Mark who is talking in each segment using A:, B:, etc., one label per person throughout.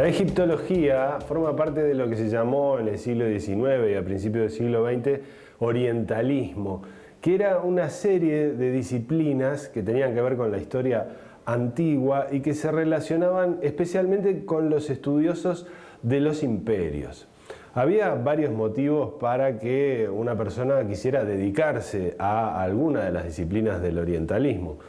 A: La egiptología forma parte de lo que se llamó en el siglo XIX y a principios del siglo XX orientalismo, que era una serie de disciplinas que tenían que ver con la historia antigua y que se relacionaban especialmente con los estudiosos de los imperios. Había varios motivos para que una persona quisiera dedicarse a alguna de las disciplinas del orientalismo.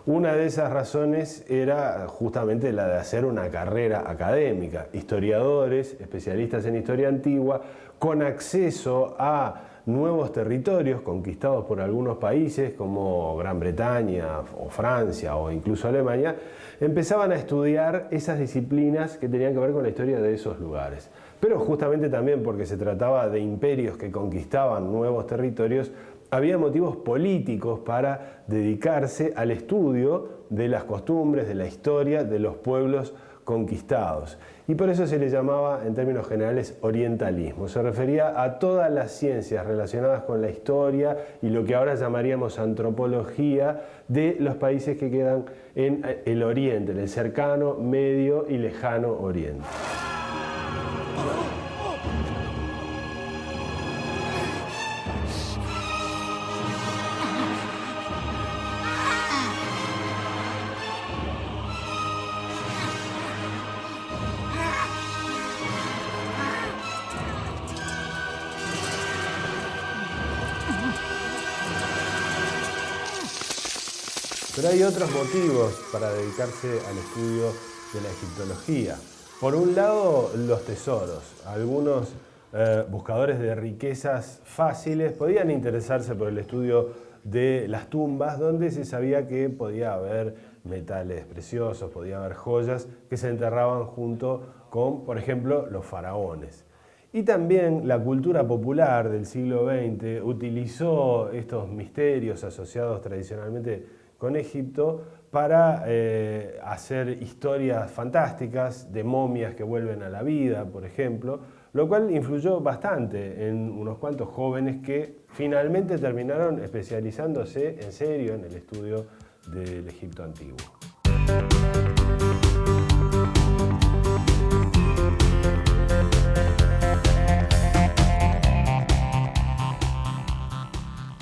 A: Una de esas razones era justamente la de hacer una carrera académica. Historiadores, especialistas en historia antigua, con acceso a nuevos territorios conquistados por algunos países como Gran Bretaña o Francia o incluso Alemania, empezaban a estudiar esas disciplinas que tenían que ver con la historia de esos lugares. Pero justamente también porque se trataba de imperios que conquistaban nuevos territorios, había motivos políticos para dedicarse al estudio de las costumbres, de la historia de los pueblos conquistados. Y por eso se le llamaba, en términos generales, orientalismo. Se refería a todas las ciencias relacionadas con la historia y lo que ahora llamaríamos antropología de los países que quedan en el Oriente, en el cercano, medio y lejano Oriente. Pero hay otros motivos para dedicarse al estudio de la egiptología. Por un lado, los tesoros. Algunos buscadores de riquezas fáciles podían interesarse por el estudio de las tumbas, donde se sabía que podía haber metales preciosos, podía haber joyas que se enterraban junto con, por ejemplo, los faraones. Y también la cultura popular del siglo XX utilizó estos misterios asociados tradicionalmente con Egipto para hacer historias fantásticas de momias que vuelven a la vida, por ejemplo, lo cual influyó bastante en unos cuantos jóvenes que finalmente terminaron especializándose en serio en el estudio del Egipto antiguo.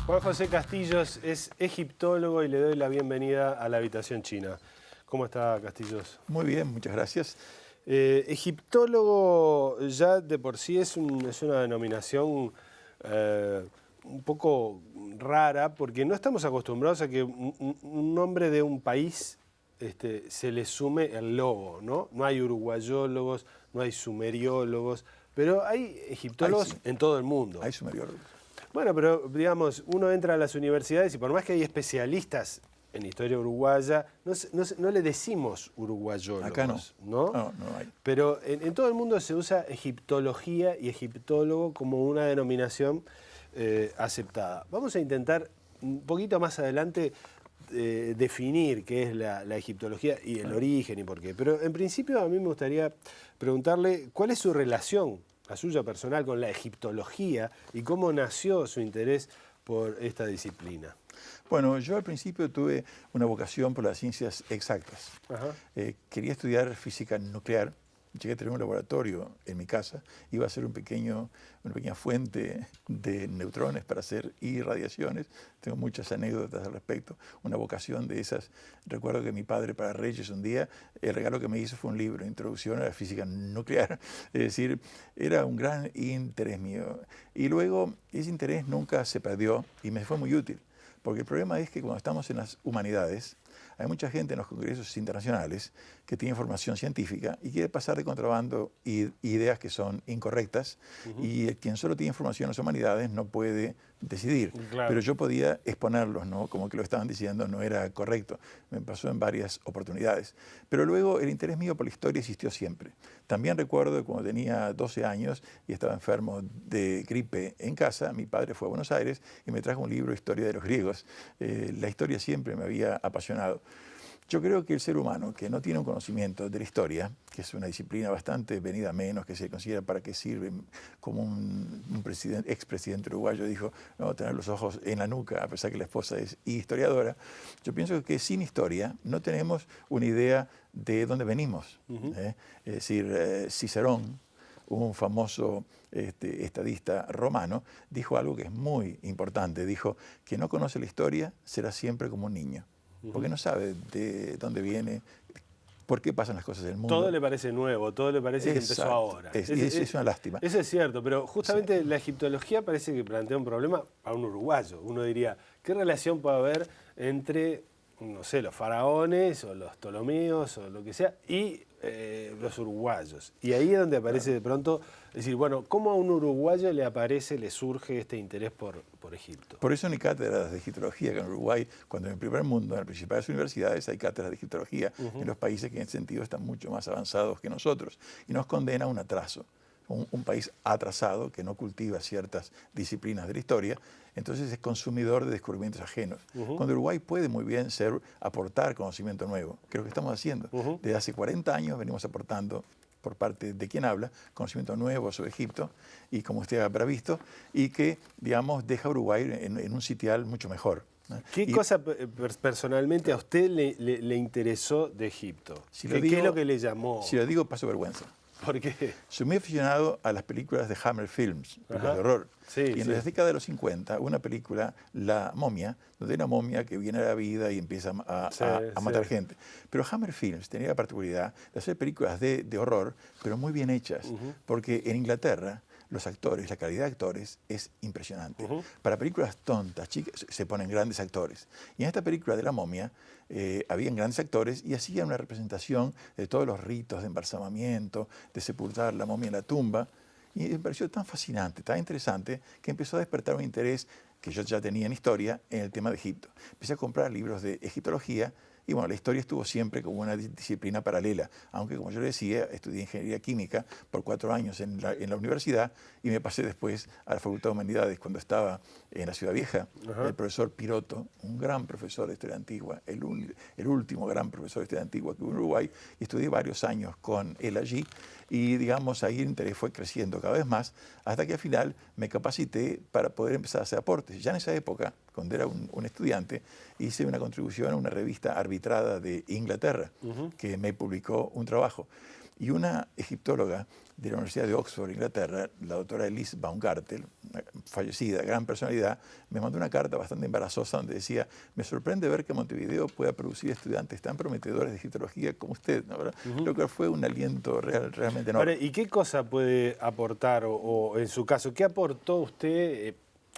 A: Juan José Castillos es egiptólogo y le doy la bienvenida a la habitación china. ¿Cómo está, Castillos?
B: Muy bien, muchas gracias.
A: Egiptólogo ya de por sí es una denominación un poco rara porque no estamos acostumbrados a que un nombre de un país se le sume el logo, ¿no? No hay uruguayólogos, no hay sumeriólogos, pero hay egiptólogos en todo el mundo.
B: Hay sumeriólogos.
A: Bueno, pero digamos, uno entra a las universidades y por más que hay especialistas en historia uruguaya, no le decimos uruguayólogos.
B: Acá no.
A: ¿No?
B: No hay.
A: Pero en todo el mundo se usa egiptología y egiptólogo como una denominación aceptada. Vamos a intentar un poquito más adelante definir qué es la egiptología y el origen y por qué. Pero en principio a mí me gustaría preguntarle cuál es su relación, la suya personal, con la egiptología y cómo nació su interés por esta disciplina.
B: Bueno, yo al principio tuve una vocación por las ciencias exactas. Quería estudiar física nuclear. Llegué a tener un laboratorio en mi casa. Iba a ser una pequeña fuente de neutrones para hacer irradiaciones. Tengo muchas anécdotas al respecto. Una vocación de esas. Recuerdo que mi padre para Reyes un día, el regalo que me hizo fue un libro, Introducción a la Física Nuclear. Es decir, era un gran interés mío. Y luego ese interés nunca se perdió y me fue muy útil. Porque el problema es que cuando estamos en las humanidades, hay mucha gente en los congresos internacionales que tiene formación científica y quiere pasar de contrabando ideas que son incorrectas, y quien solo tiene formación en las humanidades no puede decidir. Claro. Pero yo podía exponerlos, ¿no? Como que lo estaban diciendo no era correcto. Me pasó en varias oportunidades. Pero luego el interés mío por la historia existió siempre. También recuerdo que cuando tenía 12 años y estaba enfermo de gripe en casa, mi padre fue a Buenos Aires y me trajo un libro, Historia de los griegos. La historia siempre me había apasionado. Yo creo que el ser humano que no tiene un conocimiento de la historia, que es una disciplina bastante venida a menos, que se considera para qué sirve, como un expresidente uruguayo dijo, no, tener los ojos en la nuca, a pesar que la esposa es historiadora, yo pienso que sin historia no tenemos una idea de dónde venimos. Es decir, Cicerón, un famoso estadista romano, dijo algo que es muy importante. Dijo que no conoce la historia será siempre como un niño, porque no sabe de dónde viene, por qué pasan las cosas en el mundo.
A: Todo le parece nuevo, todo le parece que empezó ahora.
B: Es una lástima.
A: Eso es cierto, pero justamente la egiptología parece que plantea un problema a un uruguayo. Uno diría, ¿qué relación puede haber entre, no sé, los faraones o los ptolomeos o lo que sea y los uruguayos? Y ahí es donde aparece de pronto, decir, bueno, ¿cómo a un uruguayo le surge este interés por Egipto?
B: Por eso no hay cátedras de egiptología, que en Uruguay, cuando en el primer mundo, en las principales universidades, hay cátedras de egiptología, en los países que en ese sentido están mucho más avanzados que nosotros. Y nos condena a un atraso. Un país atrasado que no cultiva ciertas disciplinas de la historia, entonces es consumidor de descubrimientos ajenos. Cuando Uruguay puede muy bien aportar conocimiento nuevo, que es lo que estamos haciendo. Desde hace 40 años venimos aportando, por parte de quien habla, conocimiento nuevo sobre Egipto, y como usted habrá visto, y que, digamos, deja a Uruguay en un sitial mucho mejor.
A: ¿Qué cosa personalmente a usted le interesó de Egipto? ¿Qué es lo que le llamó?
B: Si lo digo, paso vergüenza.
A: ¿Por qué?
B: Soy muy aficionado a las películas de Hammer Films, películas de horror.
A: Sí,
B: y en la década de los 50, una película, La momia, donde hay una momia que viene a la vida y empieza a matar gente. Pero Hammer Films tenía la particularidad de hacer películas de horror, pero muy bien hechas, porque en Inglaterra los actores, la calidad de actores es impresionante. Para películas tontas, chicas, se ponen grandes actores. Y en esta película de La momia habían grandes actores y hacían una representación de todos los ritos de embalsamamiento, de sepultar la momia en la tumba. Y me pareció tan fascinante, tan interesante, que empezó a despertar un interés que yo ya tenía en historia en el tema de Egipto. Empecé a comprar libros de egiptología. Y bueno, la historia estuvo siempre como una disciplina paralela, aunque como yo le decía, estudié ingeniería química por 4 años en la universidad y me pasé después a la Facultad de Humanidades cuando estaba en la Ciudad Vieja. El profesor Piroto, un gran profesor de historia antigua, el último gran profesor de historia antigua que hubo en Uruguay, y estudié varios años con él allí y digamos ahí el interés fue creciendo cada vez más hasta que al final me capacité para poder empezar a hacer aportes. Ya en esa época, cuando era un estudiante, hice una contribución a una revista arbitrada de Inglaterra, que me publicó un trabajo. Y una egiptóloga de la Universidad de Oxford, Inglaterra, la doctora Elise Baumgartel, fallecida, gran personalidad, me mandó una carta bastante embarazosa donde decía, me sorprende ver que Montevideo pueda producir estudiantes tan prometedores de egiptología como usted, ¿no? Lo que fue un aliento realmente enorme.
A: Ahora, ¿y qué cosa puede aportar, o en su caso, qué aportó usted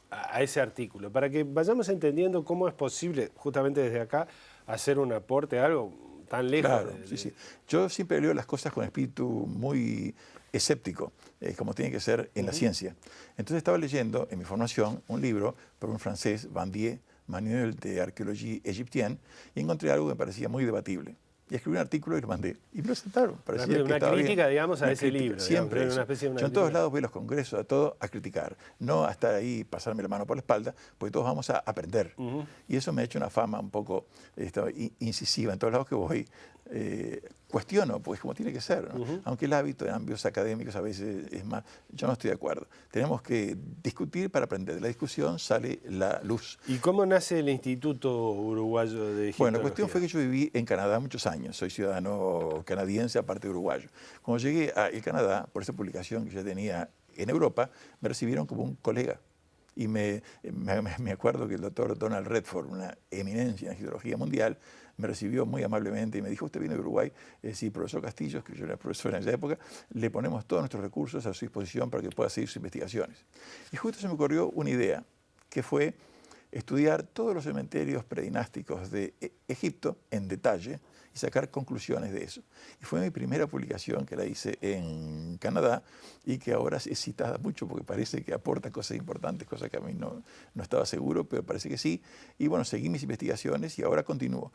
A: a ese artículo? Para que vayamos entendiendo cómo es posible, justamente desde acá, hacer un aporte a algo tan lejos.
B: Claro, sí. Yo siempre leo las cosas con espíritu muy escéptico, como tiene que ser en la ciencia. Entonces estaba leyendo en mi formación un libro por un francés, Bandier, Manuel de Arqueología Égyptienne, y encontré algo que me parecía muy debatible. Y escribí un artículo y lo mandé. Y me lo aceptaron. Parecía
A: una crítica, digamos, a ese libro.
B: Siempre.
A: Digamos, una especie de
B: yo en todos lados voy a los congresos, a todo, a criticar. No a estar ahí y pasarme la mano por la espalda, porque todos vamos a aprender. Y eso me ha hecho una fama un poco incisiva. En todos lados que voy, cuestiono, pues como tiene que ser, ¿no? Aunque el hábito en ámbitos académicos a veces es más, yo no estoy de acuerdo. Tenemos que discutir para aprender. De la discusión sale la luz.
A: ¿Y cómo nace el Instituto Uruguayo de Egiptología?
B: Bueno, la cuestión fue que yo viví en Canadá muchos años. Soy ciudadano canadiense, aparte de uruguayo. Cuando llegué a Canadá, por esa publicación que yo tenía en Europa, me recibieron como un colega. Y me acuerdo que el doctor Donald Redford, una eminencia en egiptología mundial, me recibió muy amablemente y me dijo, usted viene de Uruguay, sí, profesor Castillo, que yo era profesor en esa época, le ponemos todos nuestros recursos a su disposición para que pueda seguir sus investigaciones. Y justo se me ocurrió una idea, que fue estudiar todos los cementerios predinásticos de Egipto en detalle y sacar conclusiones de eso. Y fue mi primera publicación que la hice en Canadá y que ahora es citada mucho porque parece que aporta cosas importantes, cosas que a mí no estaba seguro, pero parece que sí. Y bueno, seguí mis investigaciones y ahora continúo.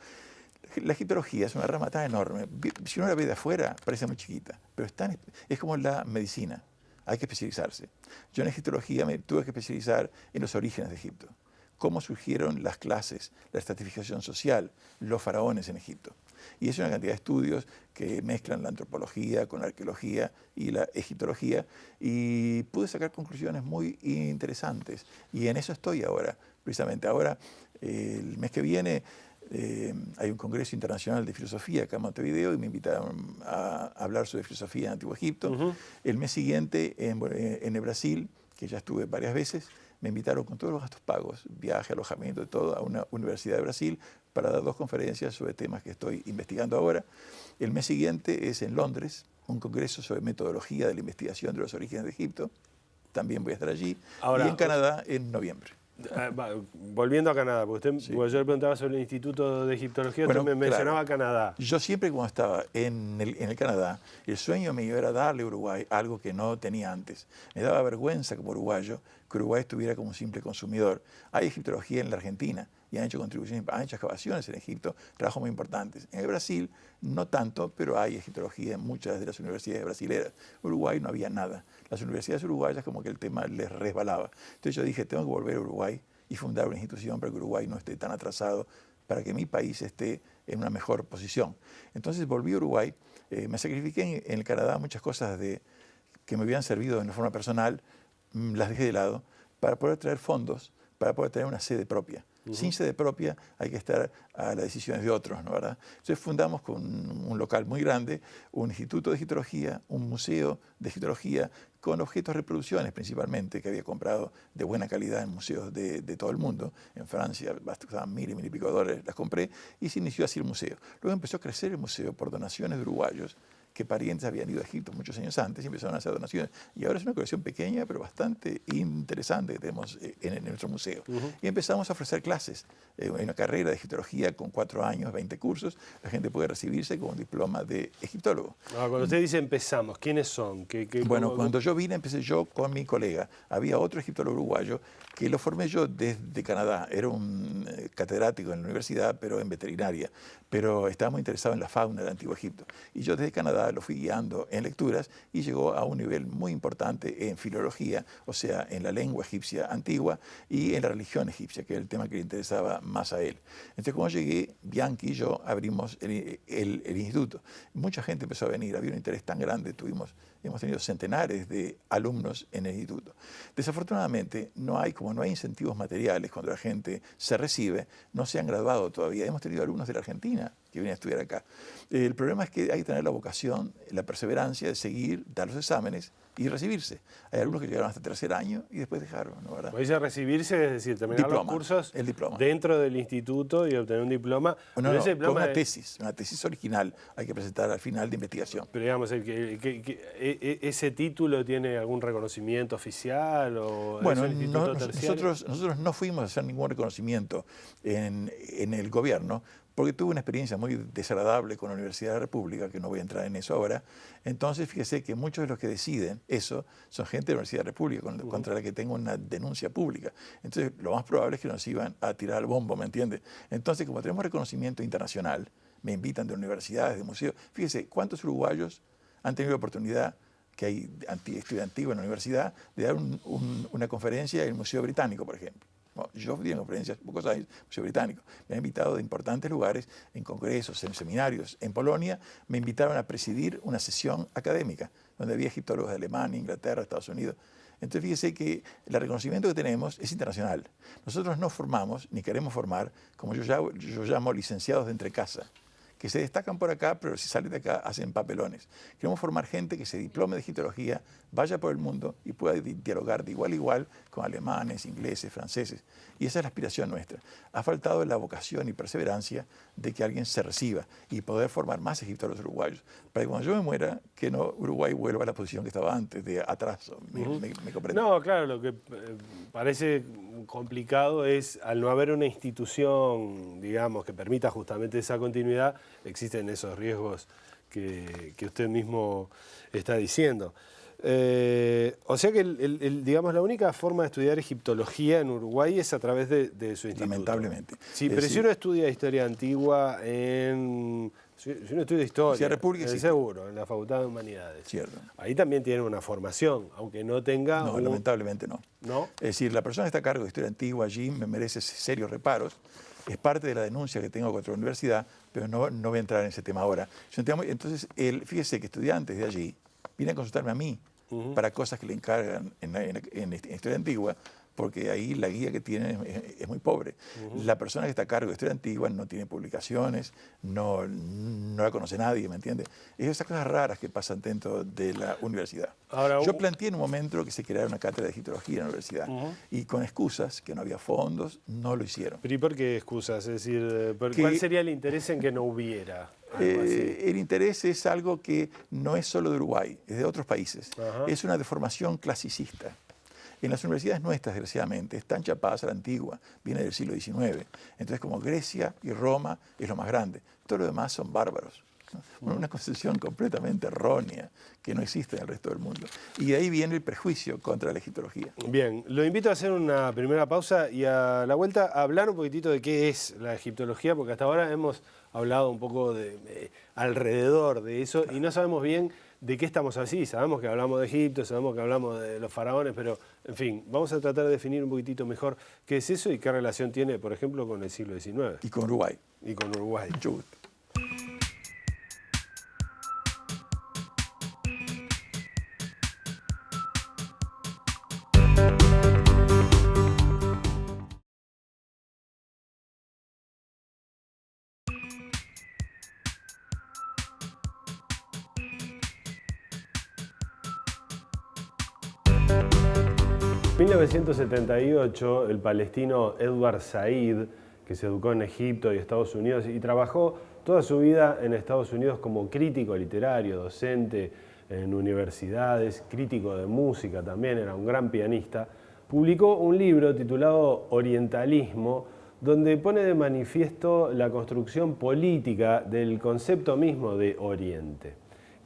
B: La egiptología es una rama tan enorme. Si uno la ve de afuera, parece muy chiquita, pero es como la medicina. Hay que especializarse. Yo en egiptología me tuve que especializar en los orígenes de Egipto. cómo surgieron las clases, la estratificación social, los faraones en Egipto. Y es una cantidad de estudios que mezclan la antropología con la arqueología y la egiptología, y pude sacar conclusiones muy interesantes. Y en eso estoy ahora, precisamente. Ahora, el mes que viene, hay un congreso internacional de filosofía acá en Montevideo y me invitaron a hablar sobre filosofía en Antiguo Egipto. El mes siguiente, en el Brasil, que ya estuve varias veces, me invitaron con todos los gastos pagos, viaje, alojamiento, todo, a una universidad de Brasil para dar 2 conferencias sobre temas que estoy investigando ahora. El mes siguiente es en Londres, un congreso sobre metodología de la investigación de los orígenes de Egipto. También voy a estar allí. Ahora, y en Canadá en noviembre.
A: Volviendo a Canadá, porque usted, yo le preguntaba sobre el Instituto de Egiptología, usted me mencionaba Canadá.
B: Yo siempre cuando estaba en el Canadá, el sueño mío era darle a Uruguay algo que no tenía antes. Me daba vergüenza como uruguayo que Uruguay estuviera como un simple consumidor. Hay egiptología en la Argentina y han hecho contribuciones, han hecho excavaciones en Egipto, trabajos muy importantes. En el Brasil no tanto, pero hay egiptología en muchas de las universidades brasileras. En Uruguay no había nada. Las universidades uruguayas como que el tema les resbalaba. Entonces yo dije, tengo que volver a Uruguay y fundar una institución para que Uruguay no esté tan atrasado, para que mi país esté en una mejor posición. Entonces volví a Uruguay, me sacrifiqué en el Canadá muchas cosas que me habían servido de una forma personal, las dejé de lado para poder traer fondos, para poder tener una sede propia. Sin sede propia hay que estar a las decisiones de otros, ¿no, verdad? Entonces fundamos con un local muy grande, un instituto de egiptología, un museo de egiptología, con objetos de reproducciones principalmente, que había comprado de buena calidad en museos de todo el mundo. En Francia costaban $1000 y pico, las compré, y se inició así el museo. Luego empezó a crecer el museo por donaciones de uruguayos, que parientes habían ido a Egipto muchos años antes y empezaron a hacer donaciones. Y ahora es una colección pequeña, pero bastante interesante que tenemos en nuestro museo. Y empezamos a ofrecer clases. Hay una carrera de egiptología con 4 años, 20 cursos. La gente puede recibirse con un diploma de egiptólogo.
A: Cuando usted dice empezamos, ¿quiénes son?
B: Bueno, cuando yo vine, empecé yo con mi colega. Había otro egiptólogo uruguayo que lo formé yo desde Canadá. Era un catedrático en la universidad, pero en veterinaria. Pero estaba muy interesado en la fauna del Antiguo Egipto. Y yo desde Canadá lo fui guiando en lecturas y llegó a un nivel muy importante en filología, o sea, en la lengua egipcia antigua y en la religión egipcia, que era el tema que le interesaba más a él. Entonces, cuando llegué, Bianchi y yo abrimos el instituto. Mucha gente empezó a venir, había un interés tan grande, hemos tenido centenares de alumnos en el instituto. Desafortunadamente, no hay incentivos materiales cuando la gente se recibe, no se han graduado todavía. Hemos tenido alumnos de la Argentina que vienen a estudiar acá. El problema es que hay que tener la vocación, la perseverancia de seguir, dar los exámenes y recibirse. Hay algunos que llegaron hasta 3er año y después dejaron, ¿no, verdad?
A: Cuando dice recibirse, es decir, terminar los cursos dentro del instituto y obtener un diploma.
B: Con una tesis original hay que presentar al final de investigación.
A: Pero digamos, ¿ese título tiene algún reconocimiento oficial? O
B: bueno,
A: es un instituto terciario?
B: nosotros no fuimos a hacer ningún reconocimiento en el gobierno, porque tuve una experiencia muy desagradable con la Universidad de la República, que no voy a entrar en eso ahora. Entonces, fíjese que muchos de los que deciden eso son gente de la Universidad de la República, contra la que tengo una denuncia pública. Entonces, lo más probable es que nos iban a tirar al bombo, ¿me entiende? Entonces, como tenemos reconocimiento internacional, me invitan de universidades, de museos. Fíjese, ¿cuántos uruguayos han tenido la oportunidad, que hay estudiantil en la universidad, de dar una conferencia en el Museo Británico, por ejemplo? Bueno, yo fui en conferencias pocos años, Museo Británico. Me han invitado de importantes lugares, en congresos, en seminarios. En Polonia me invitaron a presidir una sesión académica, donde había egiptólogos de Alemania, Inglaterra, Estados Unidos. Entonces fíjese que el reconocimiento que tenemos es internacional. Nosotros no formamos, ni queremos formar, como yo llamo licenciados de entrecasa, que se destacan por acá, pero si salen de acá hacen papelones. Queremos formar gente que se diplome de egiptología, vaya por el mundo y pueda dialogar de igual a igual con alemanes, ingleses, franceses. Y esa es la aspiración nuestra. Ha faltado la vocación y perseverancia de que alguien se reciba y poder formar más egiptólogos uruguayos. Para que cuando yo me muera, que no Uruguay vuelva a la posición que estaba antes, de atraso. ¿Me comprende?
A: No, claro, lo que parece complicado es, al no haber una institución, digamos, que permita justamente esa continuidad, existen esos riesgos que usted mismo está diciendo. O sea que, digamos, la única forma de estudiar egiptología en Uruguay es a través de su instituto.
B: Lamentablemente.
A: Sí, pero si uno estudia historia antigua Si un estudio de historia,
B: Si la República existe.
A: seguro, en la Facultad de Humanidades.
B: Cierto.
A: Ahí también tiene una formación, aunque no tenga...
B: No, lamentablemente no.
A: ¿No?
B: Es decir, la persona que está a cargo de historia antigua allí me merece serios reparos. Es parte de la denuncia que tengo contra la universidad, pero no voy a entrar en ese tema ahora. Entonces, fíjese que estudiantes de allí vienen a consultarme a mí para cosas que le encargan en historia antigua, porque ahí la guía que tienen es muy pobre. La persona que está a cargo de historia antigua no tiene publicaciones, no la conoce nadie, ¿me entiende? Esas cosas raras que pasan dentro de la universidad.
A: Ahora,
B: yo planteé en un momento que se creara una cátedra de egiptología en la universidad y con excusas, que no había fondos, no lo hicieron.
A: ¿Pero y por qué excusas? Es decir, ¿cuál sería el interés en que no hubiera algo así?
B: El interés es algo que no es solo de Uruguay, es de otros países. Es una deformación clasicista. En las universidades nuestras, desgraciadamente, están chapadas a la antigua, viene del siglo XIX. Entonces, como Grecia y Roma es lo más grande, todo lo demás son bárbaros, ¿no? Una concepción completamente errónea que no existe en el resto del mundo. Y de ahí viene el prejuicio contra la egiptología.
A: Bien, lo invito a hacer una primera pausa y a la vuelta a hablar un poquitito de qué es la egiptología, porque hasta ahora hemos hablado un poco alrededor de eso y no sabemos bien de qué estamos así. Sabemos que hablamos de Egipto, sabemos que hablamos de los faraones, pero, en fin, vamos a tratar de definir un poquitito mejor qué es eso y qué relación tiene, por ejemplo, con el siglo XIX.
B: Y con Uruguay.
A: Y con Uruguay.
B: Mucho gusto.
A: En 1978, el palestino Edward Said, que se educó en Egipto y Estados Unidos y trabajó toda su vida en Estados Unidos como crítico literario, docente en universidades, crítico de música también, era un gran pianista, publicó un libro titulado Orientalismo, donde pone de manifiesto la construcción política del concepto mismo de Oriente.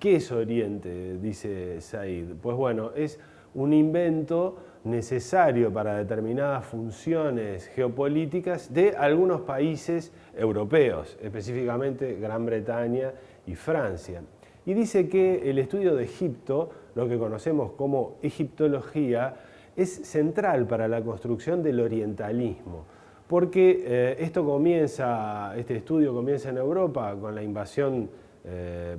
A: ¿Qué es Oriente?, dice Said. Pues bueno, es un invento necesario para determinadas funciones geopolíticas de algunos países europeos, específicamente Gran Bretaña y Francia. Y dice que el estudio de Egipto, lo que conocemos como egiptología, es central para la construcción del orientalismo, porque este estudio comienza en Europa con la invasión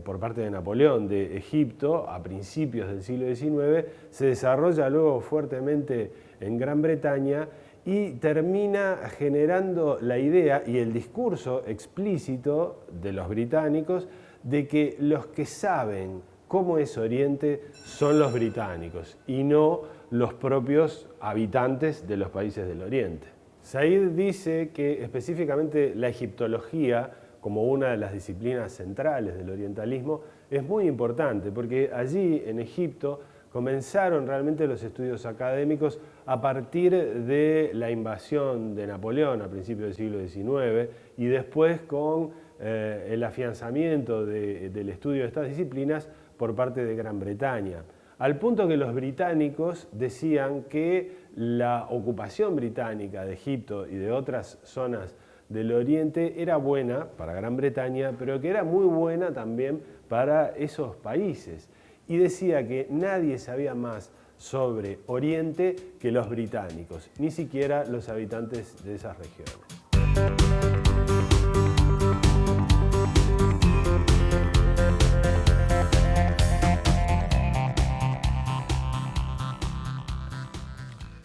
A: por parte de Napoleón de Egipto a principios del siglo XIX, se desarrolla luego fuertemente en Gran Bretaña y termina generando la idea y el discurso explícito de los británicos de que los que saben cómo es Oriente son los británicos y no los propios habitantes de los países del Oriente. Said dice que específicamente la egiptología, como una de las disciplinas centrales del orientalismo, es muy importante porque allí en Egipto comenzaron realmente los estudios académicos a partir de la invasión de Napoleón a principios del siglo XIX y después con el afianzamiento del estudio de estas disciplinas por parte de Gran Bretaña. Al punto que los británicos decían que la ocupación británica de Egipto y de otras zonas del Oriente era buena para Gran Bretaña, pero que era muy buena también para esos países. Y decía que nadie sabía más sobre Oriente que los británicos, ni siquiera los habitantes de esas regiones.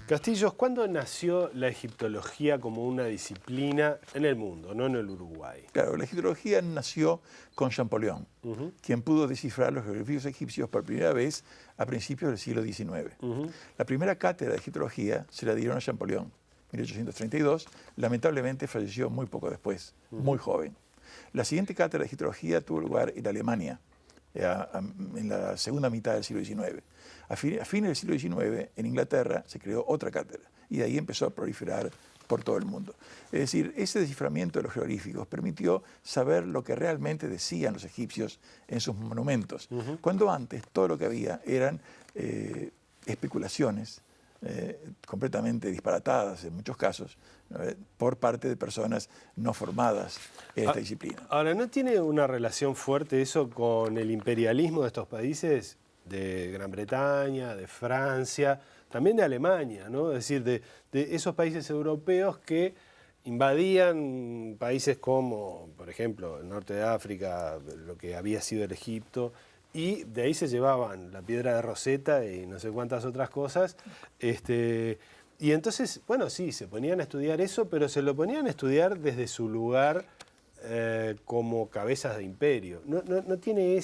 A: Castillos, ¿cuándo nació la egiptología como una disciplina en el mundo, no en el Uruguay?
B: Claro, la egiptología nació con Champollion, quien pudo descifrar los jeroglíficos egipcios por primera vez a principios del siglo XIX. La primera cátedra de egiptología se la dieron a Champollion, en 1832. Lamentablemente falleció muy poco después, muy joven. La siguiente cátedra de egiptología tuvo lugar en Alemania, en la segunda mitad del siglo XIX. A fines del siglo XIX, en Inglaterra, se creó otra cátedra y de ahí empezó a proliferar por todo el mundo. Es decir, ese desciframiento de los jeroglíficos permitió saber lo que realmente decían los egipcios en sus monumentos, cuando antes todo lo que había eran especulaciones, completamente disparatadas en muchos casos, por parte de personas no formadas en esta disciplina.
A: Ahora, ¿no tiene una relación fuerte eso con el imperialismo de estos países, de Gran Bretaña, de Francia, también de Alemania, ¿no? Es decir, de esos países europeos que invadían países como, por ejemplo, el norte de África, lo que había sido el Egipto, y de ahí se llevaban la piedra de Rosetta y no sé cuántas otras cosas. Y entonces, bueno, sí, se ponían a estudiar eso, pero se lo ponían a estudiar desde su lugar como cabezas de imperio. ¿No tiene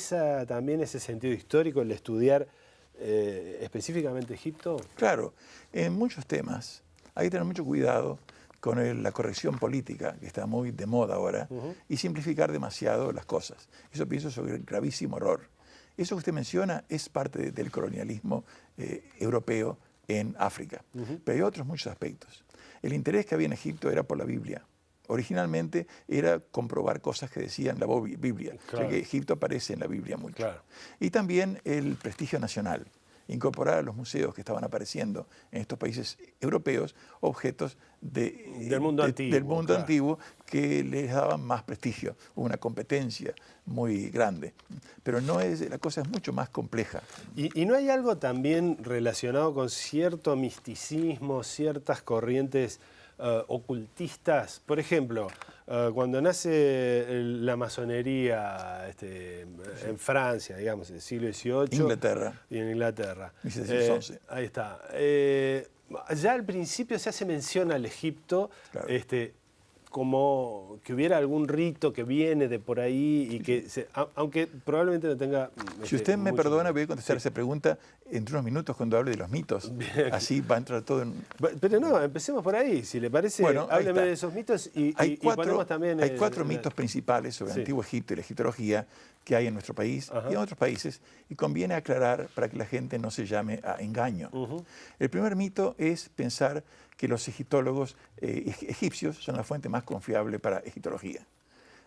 A: también ese sentido histórico el estudiar específicamente Egipto?
B: Claro, en muchos temas hay que tener mucho cuidado con la corrección política, que está muy de moda ahora, y simplificar demasiado las cosas. Eso pienso es un gravísimo error. Eso que usted menciona es parte del colonialismo europeo en África, pero hay otros muchos aspectos. El interés que había en Egipto era por la Biblia. Originalmente era comprobar cosas que decían la Biblia, claro. O sea que Egipto aparece en la Biblia mucho. Claro. Y también el prestigio nacional, incorporar a los museos que estaban apareciendo en estos países europeos objetos
A: del mundo
B: antiguo que les daban más prestigio, una competencia muy grande. Pero la cosa es mucho más compleja.
A: ¿Y no hay algo también relacionado con cierto misticismo, ciertas corrientes ocultistas? Por ejemplo, cuando nace la masonería en Francia, digamos, en el siglo XVIII.
B: Inglaterra.
A: Y en Inglaterra.
B: 1711.
A: Ahí está. Ya al principio se hace mención al Egipto, claro. Como que hubiera algún rito que viene de por ahí y que, aunque probablemente no tenga...
B: Si usted me perdona, voy a contestar esa pregunta entre unos minutos cuando hable de los mitos. Bien. Así va a entrar todo en...
A: Pero no, empecemos por ahí. Si le parece, bueno, hábleme de esos mitos y ponemos también...
B: Hay cuatro mitos principales sobre el Antiguo Egipto y la egiptología que hay en nuestro país y en otros países, y conviene aclarar para que la gente no se llame a engaño. El primer mito es pensar que los egiptólogos egipcios son la fuente más confiable para egiptología.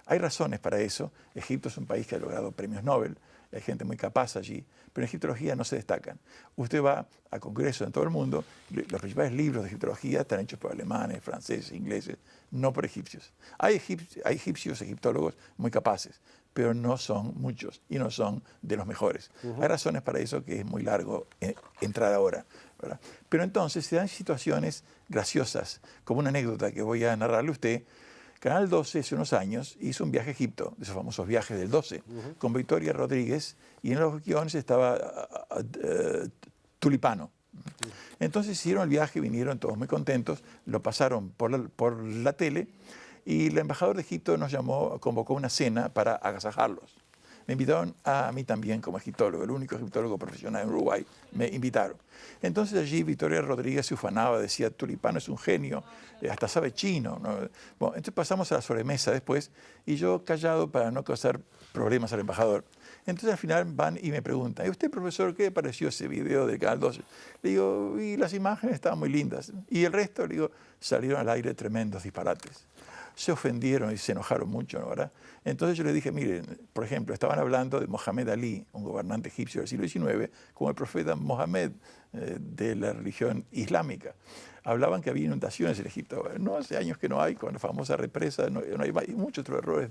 B: Hay razones para eso. Egipto es un país que ha logrado premios Nobel, hay gente muy capaz allí, pero en egiptología no se destacan. Usted va a congresos en todo el mundo, los principales libros de egiptología están hechos por alemanes, franceses, ingleses, no por egipcios. Hay egipcios, egiptólogos muy capaces, pero no son muchos y no son de los mejores. Hay razones para eso que es muy largo entrar ahora, ¿verdad? Pero entonces se dan situaciones graciosas, como una anécdota que voy a narrarle a usted. Canal 12 hace unos años hizo un viaje a Egipto, de esos famosos viajes del 12, con Victoria Rodríguez, y en los guiones estaba Tulipano. Entonces hicieron el viaje, vinieron todos muy contentos, lo pasaron por la tele, y el embajador de Egipto nos llamó, convocó una cena para agasajarlos. Me invitaron a mí también como egiptólogo, el único egiptólogo profesional en Uruguay, me invitaron. Entonces allí Victoria Rodríguez se ufanaba, decía, Tulipano es un genio, hasta sabe chino, ¿no? Bueno, entonces pasamos a la sobremesa después, y yo callado para no causar problemas al embajador. Entonces al final van y me preguntan, ¿y usted, profesor, qué le pareció ese video del Canal 12? Le digo, y las imágenes estaban muy lindas. Y el resto, le digo, salieron al aire tremendos disparates. Se ofendieron y se enojaron mucho, ¿no? ¿Verdad? Entonces yo les dije, miren, por ejemplo, estaban hablando de Mohamed Ali, un gobernante egipcio del siglo XIX, como el profeta Mohamed de la religión islámica. Hablaban que había inundaciones en Egipto. No hace años que no hay, con la famosa represa, no hay muchos otros errores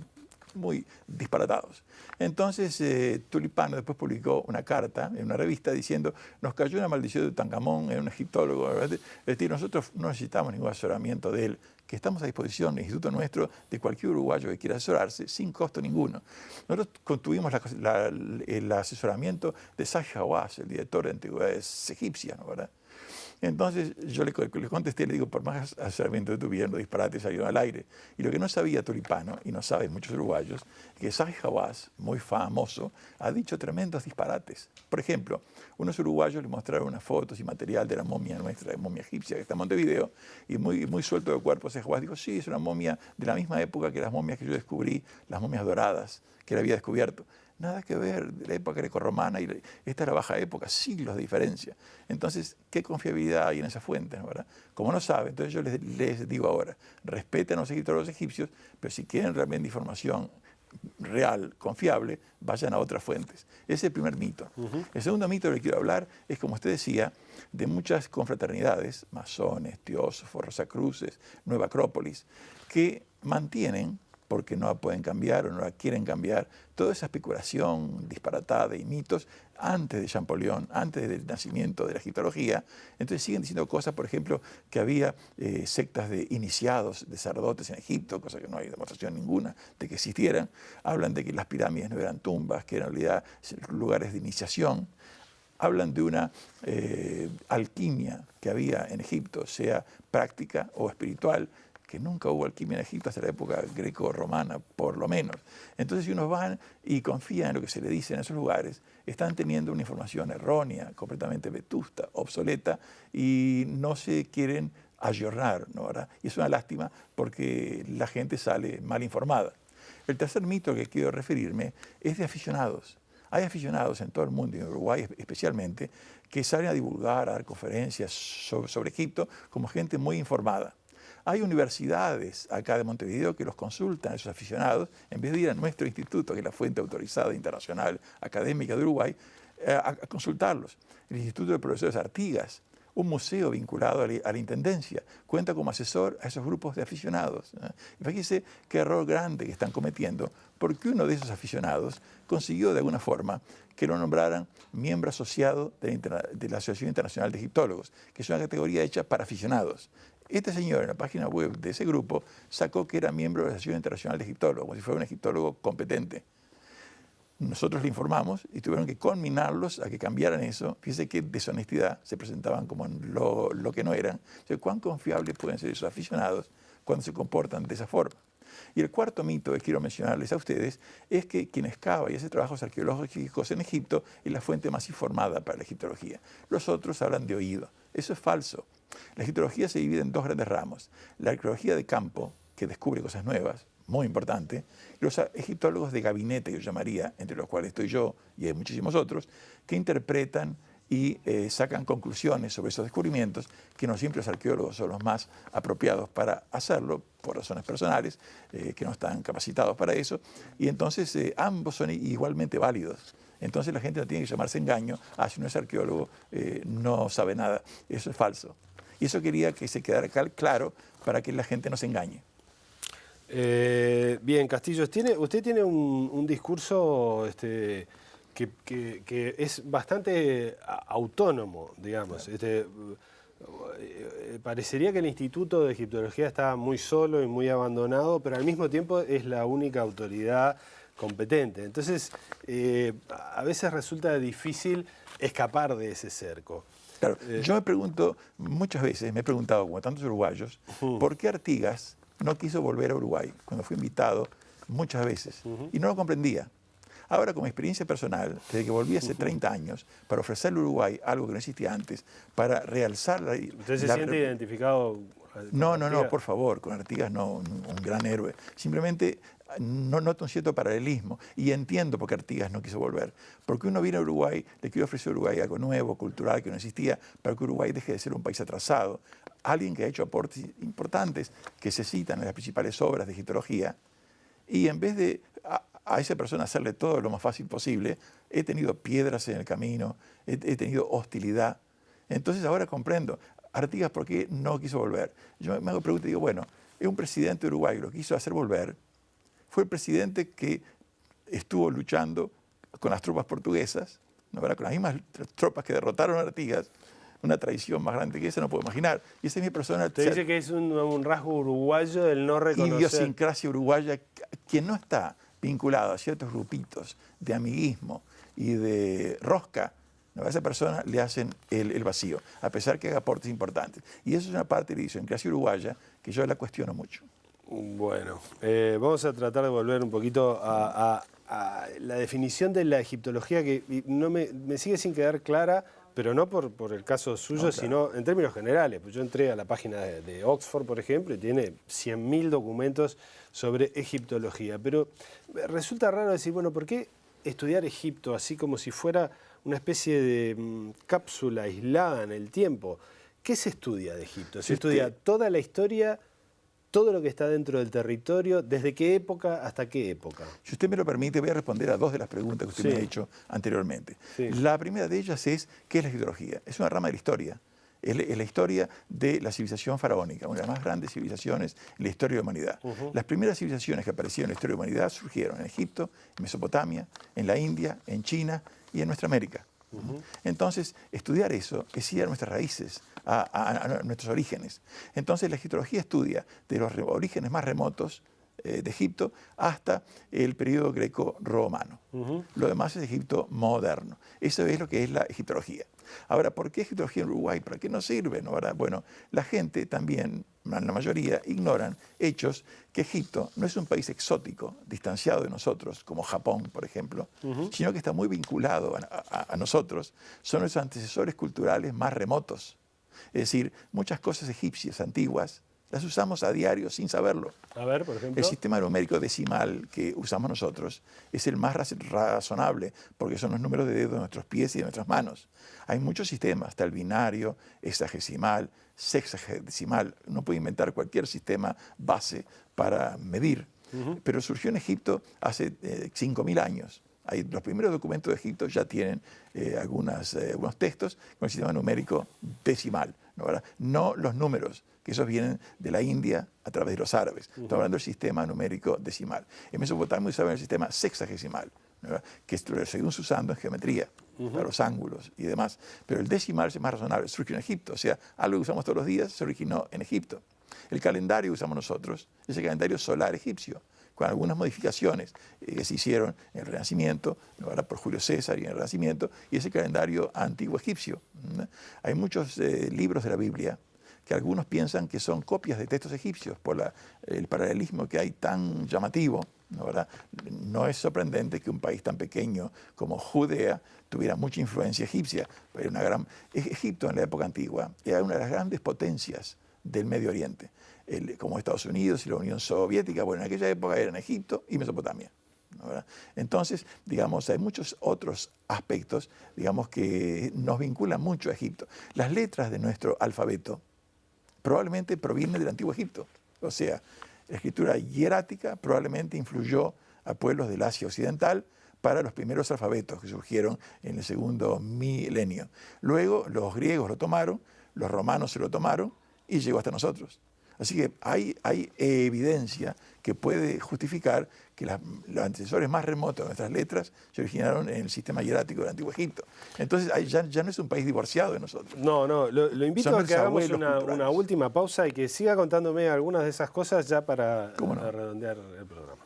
B: muy disparatados. Entonces Tulipano después publicó una carta en una revista diciendo, nos cayó una maldición de Tutankamón, era un egiptólogo, ¿verdad? Es decir, nosotros no necesitamos ningún asesoramiento de él, que estamos a disposición del Instituto nuestro de cualquier uruguayo que quiera asesorarse sin costo ninguno. Nosotros tuvimos el asesoramiento de Zahi Hawass, el director de antigüedades egipcias, ¿no? ¿Verdad? Entonces yo le contesté, le digo, por más asesoramiento que tuvieron, los disparates salieron al aire. Y lo que no sabía Tulipano, y no saben muchos uruguayos, es que Zahi Hawass, muy famoso, ha dicho tremendos disparates. Por ejemplo, unos uruguayos le mostraron unas fotos y material de la momia nuestra, la momia egipcia que está en Montevideo, y muy suelto de cuerpo, Zahi Hawass dijo, sí, es una momia de la misma época que las momias que yo descubrí, las momias doradas, que él había descubierto. Nada que ver, de la época grecorromana, y esta es la baja época, siglos de diferencia. Entonces, ¿qué confiabilidad hay en esa fuente, ¿verdad? Como no saben, entonces yo les digo ahora, respeten a los egiptólogos egipcios, pero si quieren realmente información real, confiable, vayan a otras fuentes. Ese es el primer mito. El segundo mito del que quiero hablar es, como usted decía, de muchas confraternidades, masones, teósofos, rosacruces, Nueva Acrópolis, que mantienen, porque no la pueden cambiar o no la quieren cambiar, toda esa especulación disparatada y mitos antes de Champollion, antes del nacimiento de la egiptología. Entonces siguen diciendo cosas, por ejemplo, que había sectas de iniciados, de sacerdotes en Egipto, cosa que no hay demostración ninguna de que existieran. Hablan de que las pirámides no eran tumbas, que eran en realidad lugares de iniciación. Hablan de una alquimia que había en Egipto, sea práctica o espiritual, que nunca hubo alquimia en Egipto hasta la época greco-romana, por lo menos. Entonces, si uno va y confía en lo que se le dice en esos lugares, están teniendo una información errónea, completamente vetusta, obsoleta, y no se quieren ayornar, ¿no? ¿Verdad? Y es una lástima porque la gente sale mal informada. El tercer mito al que quiero referirme es de aficionados. Hay aficionados en todo el mundo, y en Uruguay especialmente, que salen a divulgar, a dar conferencias sobre Egipto como gente muy informada. Hay universidades acá de Montevideo que los consultan a esos aficionados, en vez de ir a nuestro instituto, que es la fuente autorizada internacional académica de Uruguay, a consultarlos. El Instituto de Profesores Artigas, un museo vinculado a la Intendencia, cuenta como asesor a esos grupos de aficionados. Y fíjese qué error grande que están cometiendo, porque uno de esos aficionados consiguió de alguna forma que lo nombraran miembro asociado de la Asociación Internacional de Egiptólogos, que es una categoría hecha para aficionados. Este señor en la página web de ese grupo sacó que era miembro de la Asociación Internacional de Egiptólogos, como si fuera un egiptólogo competente. Nosotros le informamos y tuvieron que conminarlos a que cambiaran eso. Fíjense qué deshonestidad, se presentaban como lo que no eran. O sea, ¿cuán confiables pueden ser esos aficionados cuando se comportan de esa forma? Y el cuarto mito que quiero mencionarles a ustedes es que quien excava y hace trabajos arqueológicos en Egipto es la fuente más informada para la egiptología. Los otros hablan de oído. Eso es falso. La egiptología se divide en dos grandes ramos. La arqueología de campo, que descubre cosas nuevas, muy importante, y los egiptólogos de gabinete, que yo llamaría, entre los cuales estoy yo y hay muchísimos otros, que interpretan y sacan conclusiones sobre esos descubrimientos, que no siempre los arqueólogos son los más apropiados para hacerlo, por razones personales, que no están capacitados para eso, y entonces ambos son igualmente válidos. Entonces la gente no tiene que llamarse engaño, si no es arqueólogo, no sabe nada. Eso es falso. Y eso quería que se quedara claro para que la gente no se engañe.
A: Bien, Castillo, usted tiene un discurso que es bastante autónomo, digamos. Parecería que el Instituto de Egiptología está muy solo y muy abandonado, pero al mismo tiempo es la única autoridad competente. Entonces, a veces resulta difícil escapar de ese cerco.
B: Claro, yo me pregunto, muchas veces me he preguntado, como tantos uruguayos, ¿por qué Artigas no quiso volver a Uruguay cuando fue invitado muchas veces? Y no lo comprendía. Ahora, con mi experiencia personal, desde que volví hace 30 años, para ofrecerle a Uruguay algo que no existía antes, para realzar la...
A: ¿Usted se siente identificado?
B: No, por favor, con Artigas no, un gran héroe. Simplemente no noto un cierto paralelismo y entiendo por qué Artigas no quiso volver. Porque uno viene a Uruguay, le quiere ofrecer a Uruguay algo nuevo, cultural, que no existía, para que Uruguay deje de ser un país atrasado. Alguien que ha hecho aportes importantes que se citan en las principales obras de egiptología, y en vez de a esa persona hacerle todo lo más fácil posible, he tenido piedras en el camino, he tenido hostilidad. Entonces ahora comprendo, Artigas, ¿por qué no quiso volver? Yo me hago pregunta y digo, bueno, es un presidente uruguayo, lo quiso hacer volver. Fue el presidente que estuvo luchando con las tropas portuguesas, ¿no? Con las mismas tropas que derrotaron a Artigas. Una traición más grande que esa no puedo imaginar. Y esa es mi persona.
A: Usted dice que es un rasgo uruguayo el no reconocer.
B: Idiosincrasia uruguaya, quien no está vinculado a ciertos grupitos de amiguismo y de rosca, ¿no? A esa persona le hacen el vacío, a pesar que haga aportes importantes. Y eso es una parte de la idiosincrasia uruguaya que yo la cuestiono mucho.
A: Bueno, vamos a tratar de volver un poquito a la definición de la egiptología, que no me sigue sin quedar clara, pero no por el caso suyo, no, claro, sino en términos generales. Pues yo entré a la página de Oxford, por ejemplo, y tiene 100.000 documentos sobre egiptología. Pero resulta raro decir, bueno, ¿por qué estudiar Egipto así como si fuera una especie de cápsula aislada en el tiempo? ¿Qué se estudia de Egipto? ¿Se estudia toda la historia todo lo que está dentro del territorio, ¿desde qué época hasta qué época?
B: Si usted me lo permite, voy a responder a dos de las preguntas que usted me ha hecho anteriormente.
A: Sí.
B: La primera de ellas es, ¿qué es la egiptología? Es una rama de la historia. Es la historia de la civilización faraónica, una de las más grandes civilizaciones en la historia de la humanidad. Las primeras civilizaciones que aparecieron en la historia de la humanidad surgieron en Egipto, en Mesopotamia, en la India, en China y en nuestra América. Entonces, estudiar eso es ir a nuestras raíces, a nuestros orígenes. Entonces, la egiptología estudia de los orígenes más remotos de Egipto hasta el periodo greco-romano. Lo demás es Egipto moderno. Eso es lo que es la egiptología. Ahora, ¿por qué egiptología en Uruguay? ¿Para qué nos sirve? ¿No? Bueno, la gente también, la mayoría, ignoran hechos que Egipto no es un país exótico, distanciado de nosotros, como Japón, por ejemplo, sino que está muy vinculado a nosotros. Son nuestros antecesores culturales más remotos. Es decir, muchas cosas egipcias antiguas las usamos a diario sin saberlo.
A: A ver, por ejemplo.
B: El sistema numérico decimal que usamos nosotros es el más razonable, porque son los números de dedos de nuestros pies y de nuestras manos. Hay muchos sistemas, está el binario, hexagesimal, sexagesimal. Uno puede inventar cualquier sistema base para medir. Pero surgió en Egipto hace 5.000 años. Los primeros documentos de Egipto ya tienen algunos textos con el sistema numérico decimal, no los números, que esos vienen de la India a través de los árabes. Estamos hablando del sistema numérico decimal. En Mesopotamia usaban el sistema sexagesimal, que lo seguimos usando en geometría, para los ángulos y demás. Pero el decimal es más razonable, surgió en Egipto, o sea, algo que usamos todos los días se originó en Egipto. El calendario que usamos nosotros es el calendario solar egipcio, con algunas modificaciones que se hicieron en el Renacimiento, ahora por Julio César y en el Renacimiento, y ese calendario antiguo egipcio. Hay muchos libros de la Biblia que algunos piensan que son copias de textos egipcios por el paralelismo que hay tan llamativo. No es sorprendente que un país tan pequeño como Judea tuviera mucha influencia egipcia. Egipto en la época antigua era una de las grandes potencias del Medio Oriente, como Estados Unidos y la Unión Soviética. Bueno, en aquella época eran Egipto y Mesopotamia. Entonces, digamos, hay muchos otros aspectos, digamos, que nos vinculan mucho a Egipto. Las letras de nuestro alfabeto probablemente provienen del Antiguo Egipto. O sea, la escritura hierática probablemente influyó a pueblos del Asia Occidental para los primeros alfabetos que surgieron en el segundo milenio. Luego los griegos lo tomaron, los romanos se lo tomaron y llegó hasta nosotros. Así que hay evidencia que puede justificar que los antecesores más remotos de nuestras letras se originaron en el sistema hierático del Antiguo Egipto. Entonces ya no es un país divorciado de nosotros.
A: No, lo invito a que hagamos una última pausa y que siga contándome algunas de esas cosas ya para redondear el programa.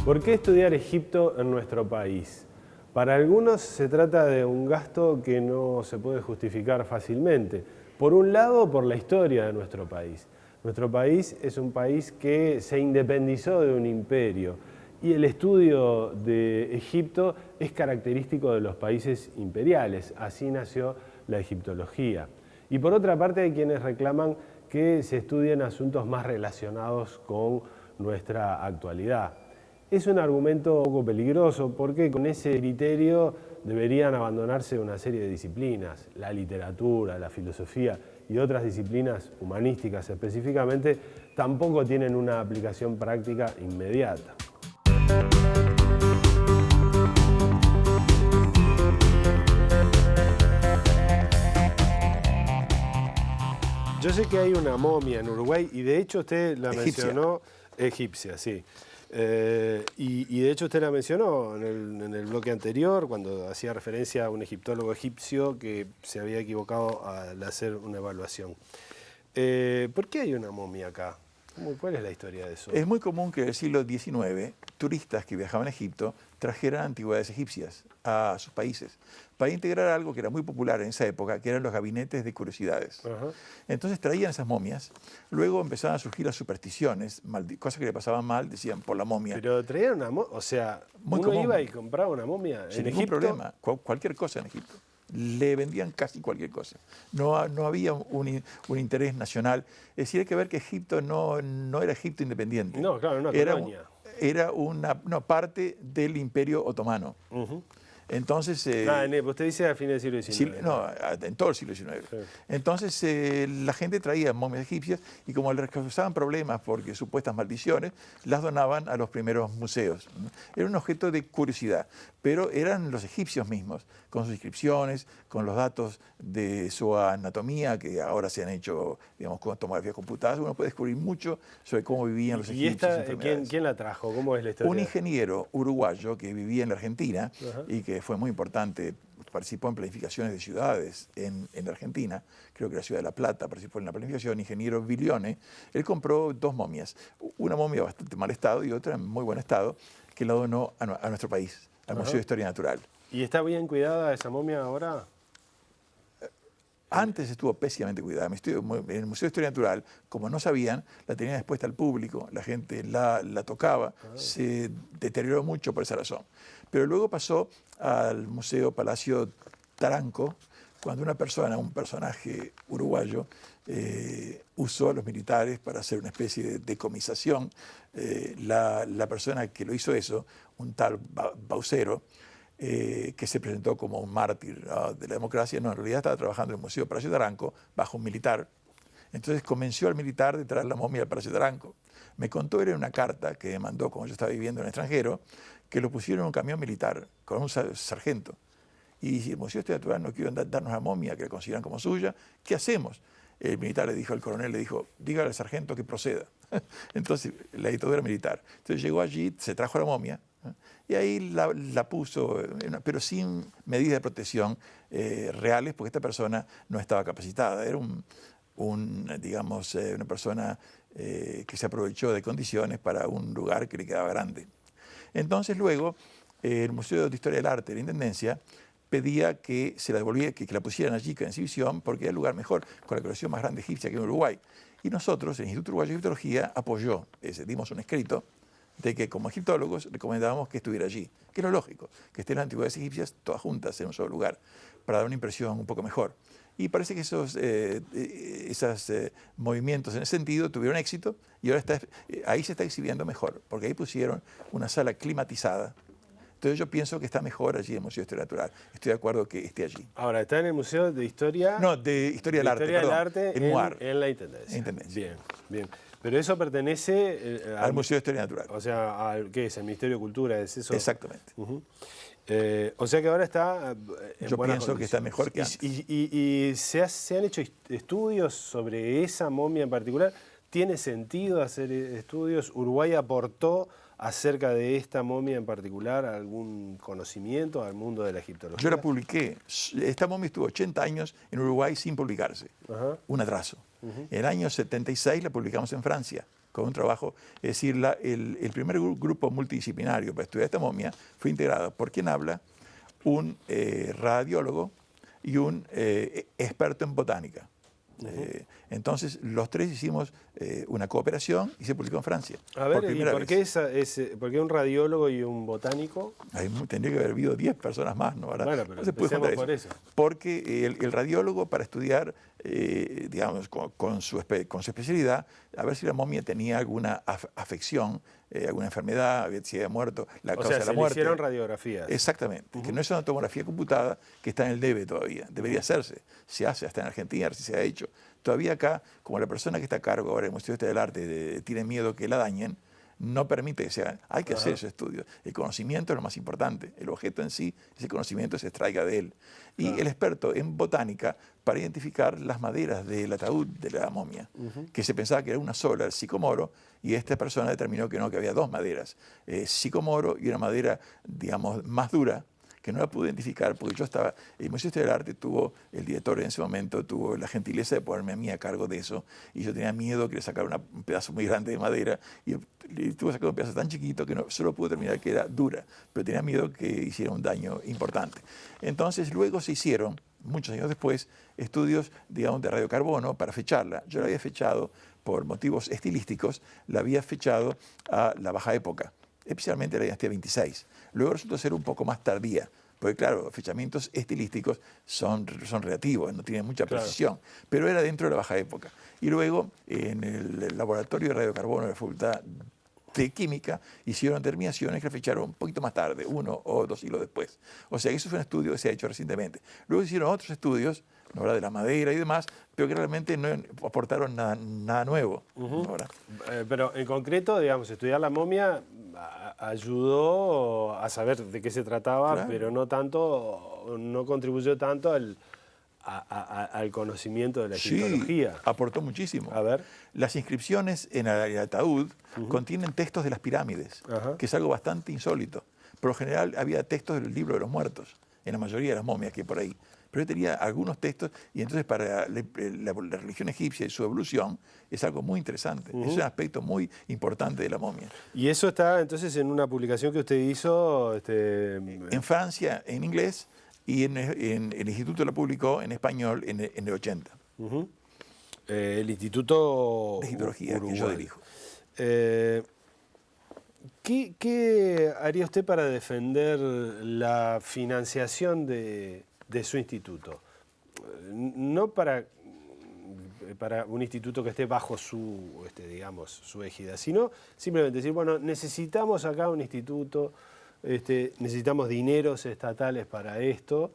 A: ¿Por qué estudiar Egipto en nuestro país? Para algunos se trata de un gasto que no se puede justificar fácilmente. Por un lado, por la historia de nuestro país. Nuestro país es un país que se independizó de un imperio y el estudio de Egipto es característico de los países imperiales. Así nació la egiptología. Y por otra parte, hay quienes reclaman que se estudien asuntos más relacionados con nuestra actualidad. Es un argumento un poco peligroso porque con ese criterio deberían abandonarse una serie de disciplinas, la literatura, la filosofía y otras disciplinas humanísticas específicamente, tampoco tienen una aplicación práctica inmediata. Yo sé que hay una momia en Uruguay y de hecho usted la mencionó, egipcia, sí. Y de hecho usted la mencionó en el bloque anterior, cuando hacía referencia a un egiptólogo egipcio que se había equivocado al hacer una evaluación. ¿Por qué hay una momia acá? ¿Cuál es la historia de eso?
B: Es muy común que en el siglo XIX turistas que viajaban a Egipto trajeran antigüedades egipcias a sus países para integrar algo que era muy popular en esa época, que eran los gabinetes de curiosidades. Entonces traían esas momias, luego empezaban a surgir las supersticiones, cosas que le pasaban mal, decían por la momia.
A: Pero traían una momia, o sea, uno iba y compraba una momia
B: sin
A: en
B: ningún
A: Egipto.
B: problema, cualquier cosa en Egipto. le vendían casi cualquier cosa. No había un interés nacional. Es decir, hay que ver que Egipto no era Egipto independiente.
A: No, claro, una colonia.
B: Era una parte del Imperio Otomano. Entonces,
A: usted dice a fines del siglo XIX.
B: No, en todo el siglo XIX. Sí. Entonces, la gente traía momias egipcias y como les causaban problemas porque supuestas maldiciones, las donaban a los primeros museos. Era un objeto de curiosidad, pero eran los egipcios mismos, con sus inscripciones, con los datos de su anatomía, que ahora se han hecho, digamos, con tomografías computadas. Uno puede descubrir mucho sobre cómo vivían los egipcios.
A: ¿Y quién la trajo? ¿Cómo es la historia?
B: Un ingeniero uruguayo que vivía en la Argentina y que fue muy importante, participó en planificaciones de ciudades en la Argentina, creo que la ciudad de La Plata participó en la planificación, ingeniero Bilione. Él compró 2 momias, una momia bastante mal estado y otra en muy buen estado, que la donó a nuestro país, al Museo de Historia Natural.
A: ¿Y está bien cuidada esa momia ahora?
B: Antes estuvo pésimamente cuidada. En el Museo de Historia Natural, como no sabían, la tenían expuesta al público, la gente la tocaba, se deterioró mucho por esa razón. Pero luego pasó al Museo Palacio Taranco, cuando una persona, un personaje uruguayo, usó a los militares para hacer una especie de decomisación. La persona que lo hizo eso, un tal Baucero, que se presentó como un mártir de la democracia, no, en realidad estaba trabajando en el Museo Palacio Taranco bajo un militar. Entonces convenció al militar de traer la momia al Palacio Taranco. Me contó él en una carta que me mandó cuando yo estaba viviendo en el extranjero, que lo pusieron en un camión militar con un sargento. Y si el Museo de Historia Natural no quiere darnos la momia, que la consideran como suya, ¿qué hacemos? El militar le dijo, el coronel le dijo, dígale al sargento que proceda. Entonces la dictadura militar. Entonces llegó allí, se trajo la momia, y ahí la puso, pero sin medidas de protección reales, porque esta persona no estaba capacitada. Era digamos, una persona que se aprovechó de condiciones para un lugar que le quedaba grande. Entonces luego el Museo de Historia del Arte de la Intendencia pedía que se la devolviera, que la pusieran allí en exhibición, porque era el lugar mejor, con la colección más grande egipcia que en Uruguay. Y nosotros, el Instituto Uruguayo de Egiptología, apoyó, dimos un escrito de que como egiptólogos recomendábamos que estuviera allí, que es lo lógico, que estén las antigüedades egipcias todas juntas en un solo lugar, para dar una impresión un poco mejor. Y parece que esos movimientos en ese sentido tuvieron éxito y ahora ahí se está exhibiendo mejor, porque ahí pusieron una sala climatizada. Entonces yo pienso que está mejor allí en el Museo de Historia Natural. Estoy de acuerdo que esté allí.
A: Ahora, ¿está en el Museo de Historia?
B: No, de Historia del Arte, perdón.
A: En MUAR. En la Intendencia. Bien, bien. Pero eso pertenece
B: al Museo de Historia Natural.
A: O sea, ¿qué es? ¿El Ministerio de Cultura? ¿Es eso?
B: Exactamente.
A: O sea que ahora está en
B: Yo pienso que está mejor que antes.
A: ¿Y se han hecho estudios sobre esa momia en particular? ¿Tiene sentido hacer estudios? ¿Uruguay aportó acerca de esta momia en particular algún conocimiento al mundo de la egiptología?
B: Yo la publiqué. Esta momia estuvo 80 años en Uruguay sin publicarse. Un atraso. En el año 76 la publicamos en Francia, con un trabajo, es decir, el primer grupo multidisciplinario para estudiar esta momia fue integrado por quien habla, un radiólogo y un experto en botánica. Entonces, los tres hicimos una cooperación y se publicó en Francia.
A: A ver, ¿y por qué un radiólogo y un botánico?
B: Tendría que haber habido 10 personas más, ¿no? Ahora,
A: bueno, pero
B: no se puede contar
A: por eso.
B: Porque el radiólogo, para estudiar, digamos, con su especialidad, a ver si la momia tenía alguna afección, alguna enfermedad, si había muerto, la causa de la muerte.
A: Le hicieron radiografías.
B: Exactamente, que no es una tomografía computada que está en el debe todavía, debería hacerse, se hace hasta en Argentina, si se ha hecho. Todavía acá, como la persona que está a cargo ahora del Museo del Arte tiene miedo que la dañen, no permite que se hagan. Hay que hacer ese estudio. El conocimiento es lo más importante. El objeto en sí, ese conocimiento se extraiga de él. Y el experto en botánica para identificar las maderas del ataúd de la momia, que se pensaba que era una sola, el sicomoro, y esta persona determinó que no, que había 2 maderas, sicomoro y una madera, digamos, más dura, que no la pude identificar porque yo estaba, el Museo de Historia del Arte el director en ese momento tuvo la gentileza de ponerme a mí a cargo de eso y yo tenía miedo que le sacara un pedazo muy grande de madera y le tuve que sacar un pedazo tan chiquito que no, solo pude determinar que era dura, pero tenía miedo que hiciera un daño importante. Entonces luego se hicieron, muchos años después, estudios, digamos, de radiocarbono para fecharla. Yo la había fechado por motivos estilísticos, la había fechado a la Baja Época, especialmente la dinastía 26. Luego resultó ser un poco más tardía, porque claro, fechamientos estilísticos son relativos, no tienen mucha precisión, pero era dentro de la Baja Época. Y luego, en el laboratorio de radiocarbono de la Facultad de Química, hicieron determinaciones que fecharon un poquito más tarde, 1 o 2 siglos después. O sea, eso fue un estudio que se ha hecho recientemente. Luego hicieron otros estudios, ¿no?, de la madera y demás, pero que realmente no aportaron nada nuevo.
A: Pero en concreto, digamos, estudiar la momia ayudó a saber de qué se trataba, pero no contribuyó tanto al conocimiento de la egiptología.
B: Sí, aportó muchísimo.
A: A ver.
B: Las inscripciones en el ataúd contienen textos de las pirámides, que es algo bastante insólito. Por lo general había textos del libro de los muertos, en la mayoría de las momias que hay por ahí. Pero yo tenía algunos textos, y entonces para la religión egipcia y su evolución es algo muy interesante. Es un aspecto muy importante de la momia.
A: Y eso está entonces en una publicación que usted hizo...
B: En Francia, en inglés, y en el instituto la publicó en español en el 80.
A: El Instituto
B: de Egiptología que yo dirijo.
A: ¿Qué haría usted para defender la financiación de su instituto? No para un instituto que esté bajo su égida, sino simplemente decir, bueno, necesitamos acá un instituto, necesitamos dineros estatales para esto,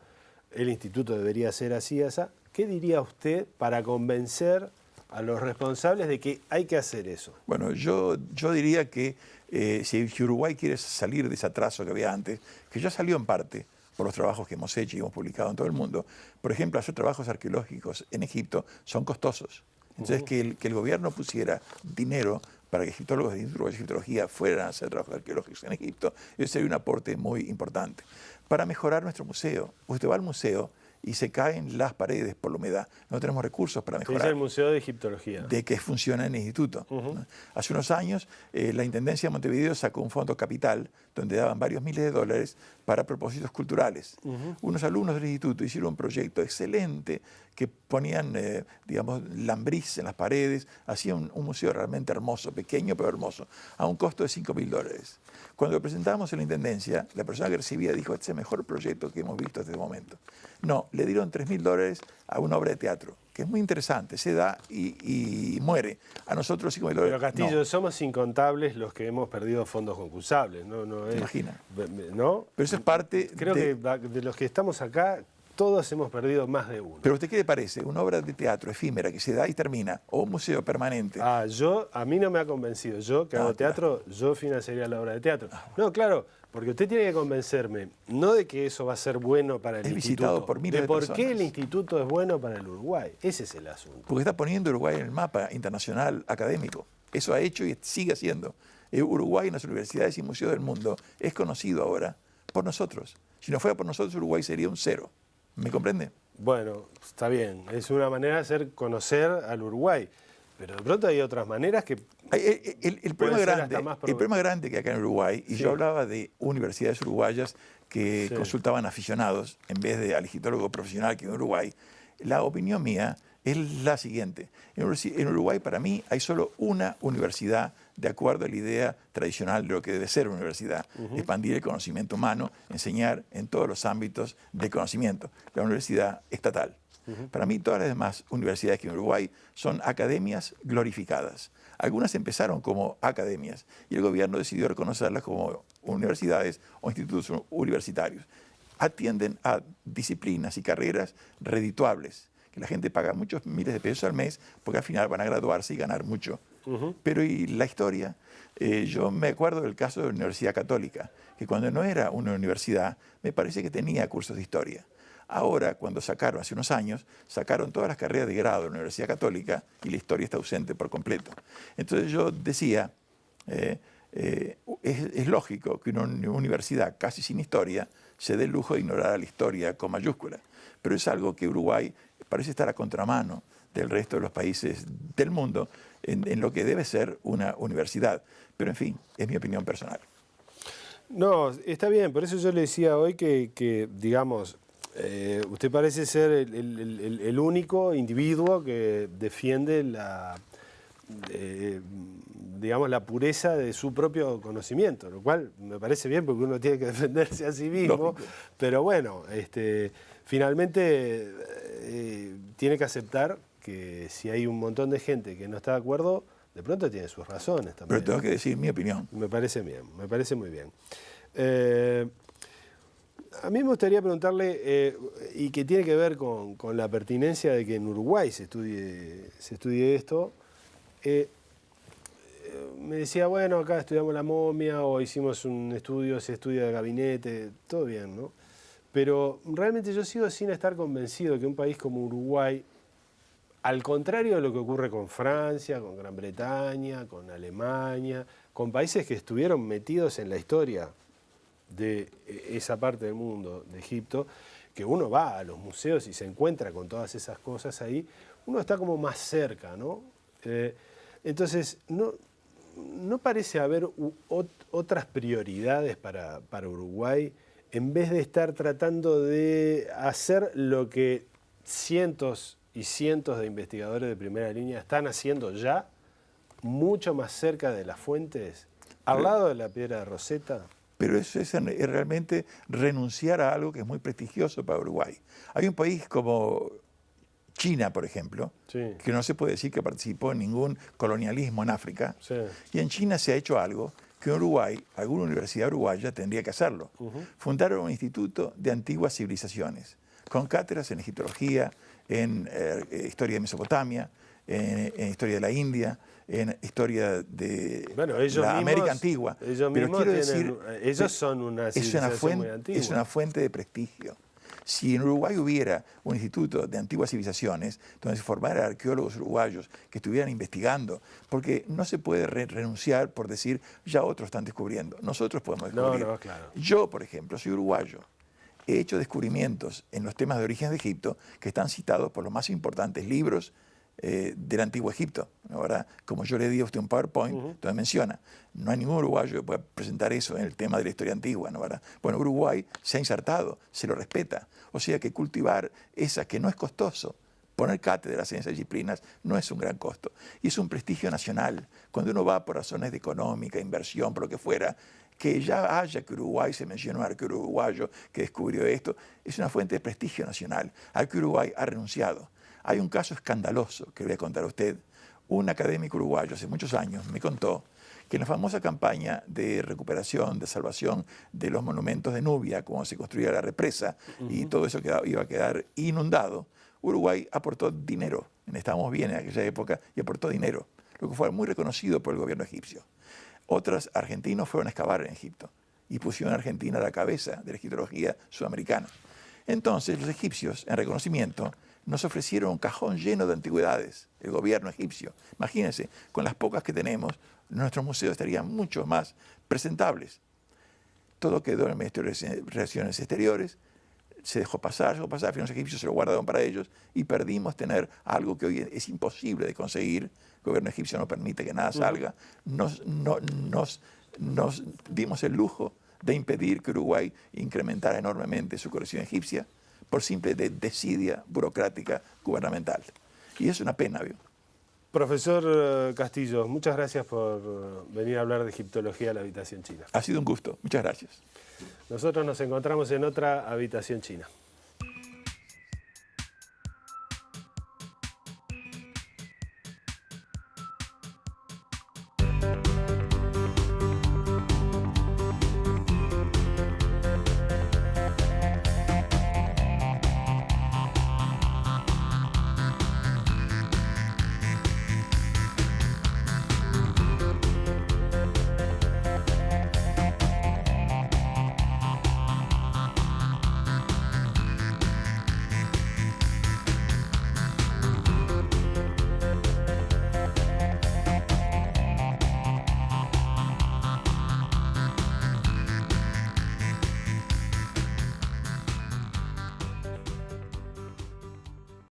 A: el instituto debería ser así, así. ¿Qué diría usted para convencer a los responsables de que hay que hacer eso?
B: Bueno, yo diría que si Uruguay quiere salir de ese atraso que había antes, que ya salió en parte por los trabajos que hemos hecho y hemos publicado en todo el mundo, por ejemplo, hacer trabajos arqueológicos en Egipto son costosos. Entonces, que el gobierno pusiera dinero para que egiptólogos de Egiptología fueran a hacer trabajos arqueológicos en Egipto, eso sería un aporte muy importante. Para mejorar nuestro museo, usted va al museo y se caen las paredes por la humedad. No tenemos recursos para mejorar.
A: Es el Museo de Egiptología.
B: De que funciona en el instituto. Hace unos años, la Intendencia de Montevideo sacó un fondo capital donde daban varios miles de dólares para propósitos culturales. Unos alumnos del instituto hicieron un proyecto excelente que ponían, digamos, lambriz en las paredes, hacían un museo realmente hermoso, pequeño pero hermoso, a un costo de $5.000. Cuando lo presentamos en la Intendencia, la persona que recibía dijo, este es el mejor proyecto que hemos visto hasta este momento. No, le dieron $3.000 a una obra de teatro, que es muy interesante, se da y muere. A nosotros $5.000
A: Pero Castillo, no. Somos incontables los que hemos perdido fondos concursables. No es,
B: imagina.
A: ¿No?
B: Pero eso es parte...
A: Creo que de los que estamos acá, todos hemos perdido más de uno.
B: ¿Pero a usted qué le parece? ¿Una obra de teatro efímera que se da y termina? ¿O un museo permanente?
A: A mí no me ha convencido. Yo, que hago teatro, yo financiaría la obra de teatro. No, claro, porque usted tiene que convencerme, no de que eso va a ser bueno para el instituto,
B: visitado por miles de personas.
A: ¿Por qué el instituto es bueno para el Uruguay? Ese es el asunto.
B: Porque está poniendo Uruguay en el mapa internacional académico. Eso ha hecho y sigue haciendo. Uruguay en las universidades y museos del mundo es conocido ahora por nosotros. Si no fuera por nosotros, Uruguay sería un cero. ¿Me comprende?
A: Bueno, está bien. Es una manera de hacer conocer al Uruguay. Pero de pronto hay otras maneras que...
B: El problema grande que acá en Uruguay, y yo hablaba de universidades uruguayas que consultaban aficionados en vez de al egiptólogo profesional que en Uruguay, la opinión mía es la siguiente. En Uruguay, para mí, hay solo una universidad de acuerdo a la idea tradicional de lo que debe ser una universidad. Expandir el conocimiento humano, enseñar en todos los ámbitos de conocimiento. La universidad estatal. Para mí, todas las demás universidades que en Uruguay son academias glorificadas. Algunas empezaron como academias y el gobierno decidió reconocerlas como universidades o institutos universitarios. Atienden a disciplinas y carreras redituables, que la gente paga muchos miles de pesos al mes porque al final van a graduarse y ganar mucho. Pero ¿y la historia? Yo me acuerdo del caso de la Universidad Católica, que cuando no era una universidad, me parece que tenía cursos de historia. Ahora, cuando sacaron, hace unos años, sacaron todas las carreras de grado de la Universidad Católica y la historia está ausente por completo. Entonces yo decía, es lógico que una universidad casi sin historia se dé el lujo de ignorar a la historia con mayúscula, pero es algo que Uruguay parece estar a contramano del resto de los países del mundo en lo que debe ser una universidad. Pero en fin, es mi opinión personal.
A: No, está bien, por eso yo le decía hoy que digamos, usted parece ser el único individuo que defiende digamos, la pureza de su propio conocimiento, lo cual me parece bien porque uno tiene que defenderse a sí mismo,
B: Lógico.
A: pero bueno, finalmente tiene que aceptar que si hay un montón de gente que no está de acuerdo, de pronto tiene sus razones también.
B: Pero tengo que decir mi opinión.
A: Me parece bien, me parece muy bien. A mí me gustaría preguntarle, y que tiene que ver con la pertinencia de que en Uruguay se estudie esto. Me decía, bueno, acá estudiamos la momia o hicimos un estudio, se estudia de gabinete, todo bien, ¿no? Pero realmente yo sigo sin estar convencido que un país como Uruguay, al contrario de lo que ocurre con Francia, con Gran Bretaña, con Alemania, con países que estuvieron metidos en la historia de esa parte del mundo, de Egipto, que uno va a los museos y se encuentra con todas esas cosas ahí, uno está como más cerca, ¿no? Entonces, no parece haber otras prioridades para Uruguay, en vez de estar tratando de hacer lo que cientos y cientos de investigadores de primera línea están haciendo ya, mucho más cerca de las fuentes, al lado de la piedra de Rosetta.
B: Pero eso es realmente renunciar a algo que es muy prestigioso para Uruguay. Hay un país como China, por ejemplo,
A: Sí.
B: que no se puede decir que participó en ningún colonialismo en África,
A: Sí.
B: y en China se ha hecho algo que en Uruguay, alguna universidad uruguaya tendría que hacerlo. Fundaron un instituto de antiguas civilizaciones, con cátedras en egiptología, en historia de Mesopotamia, en historia de la India, en historia de la América antigua.
A: Ellos
B: Pero
A: mismos
B: quiero decir,
A: ellos son una civilización muy antigua.
B: es una fuente de prestigio. Si en Uruguay hubiera un instituto de antiguas civilizaciones donde se formaran arqueólogos uruguayos que estuvieran investigando, porque no se puede renunciar por decir, ya otros están descubriendo, nosotros podemos descubrir.
A: No, claro.
B: Yo, por ejemplo, soy uruguayo. He hecho descubrimientos en los temas de origen de Egipto que están citados por los más importantes libros del antiguo Egipto, ¿no? ¿Verdad? Como yo le di a usted un PowerPoint, donde menciona, no hay ningún uruguayo que pueda presentar eso en el tema de la historia antigua, ¿no? ¿Verdad? Bueno, Uruguay se ha insertado, se lo respeta, o sea que cultivar esa que no es costoso, poner cátedras en esas disciplinas no es un gran costo, y es un prestigio nacional. Cuando uno va por razones de económica, inversión, por lo que fuera, que ya haya que Uruguay se mencionó un arqueólogo uruguayo que descubrió esto, es una fuente de prestigio nacional, al que Uruguay ha renunciado. Hay un caso escandaloso que le voy a contar a usted. Un académico uruguayo hace muchos años me contó que en la famosa campaña de recuperación, de salvación de los monumentos de Nubia, cuando se construía la represa y todo eso iba a quedar inundado, Uruguay aportó dinero. Estábamos bien en aquella época y aportó dinero, lo que fue muy reconocido por el gobierno egipcio. Otros argentinos fueron a excavar en Egipto y pusieron a Argentina a la cabeza de la egiptología sudamericana. Entonces los egipcios, en reconocimiento, nos ofrecieron un cajón lleno de antigüedades, el gobierno egipcio. Imagínense, con las pocas que tenemos, nuestros museos estarían mucho más presentables. Todo quedó en el Ministerio de Relaciones Exteriores, se dejó pasar, al final los egipcios se lo guardaron para ellos y perdimos tener algo que hoy es imposible de conseguir. El gobierno egipcio no permite que nada salga. Nos dimos el lujo de impedir que Uruguay incrementara enormemente su colección egipcia por simple desidia burocrática gubernamental. Y es una pena, ¿vio?
A: Profesor Castillo, muchas gracias por venir a hablar de egiptología a la Habitación China.
B: Ha sido un gusto. Muchas gracias.
A: Nosotros nos encontramos en otra Habitación China.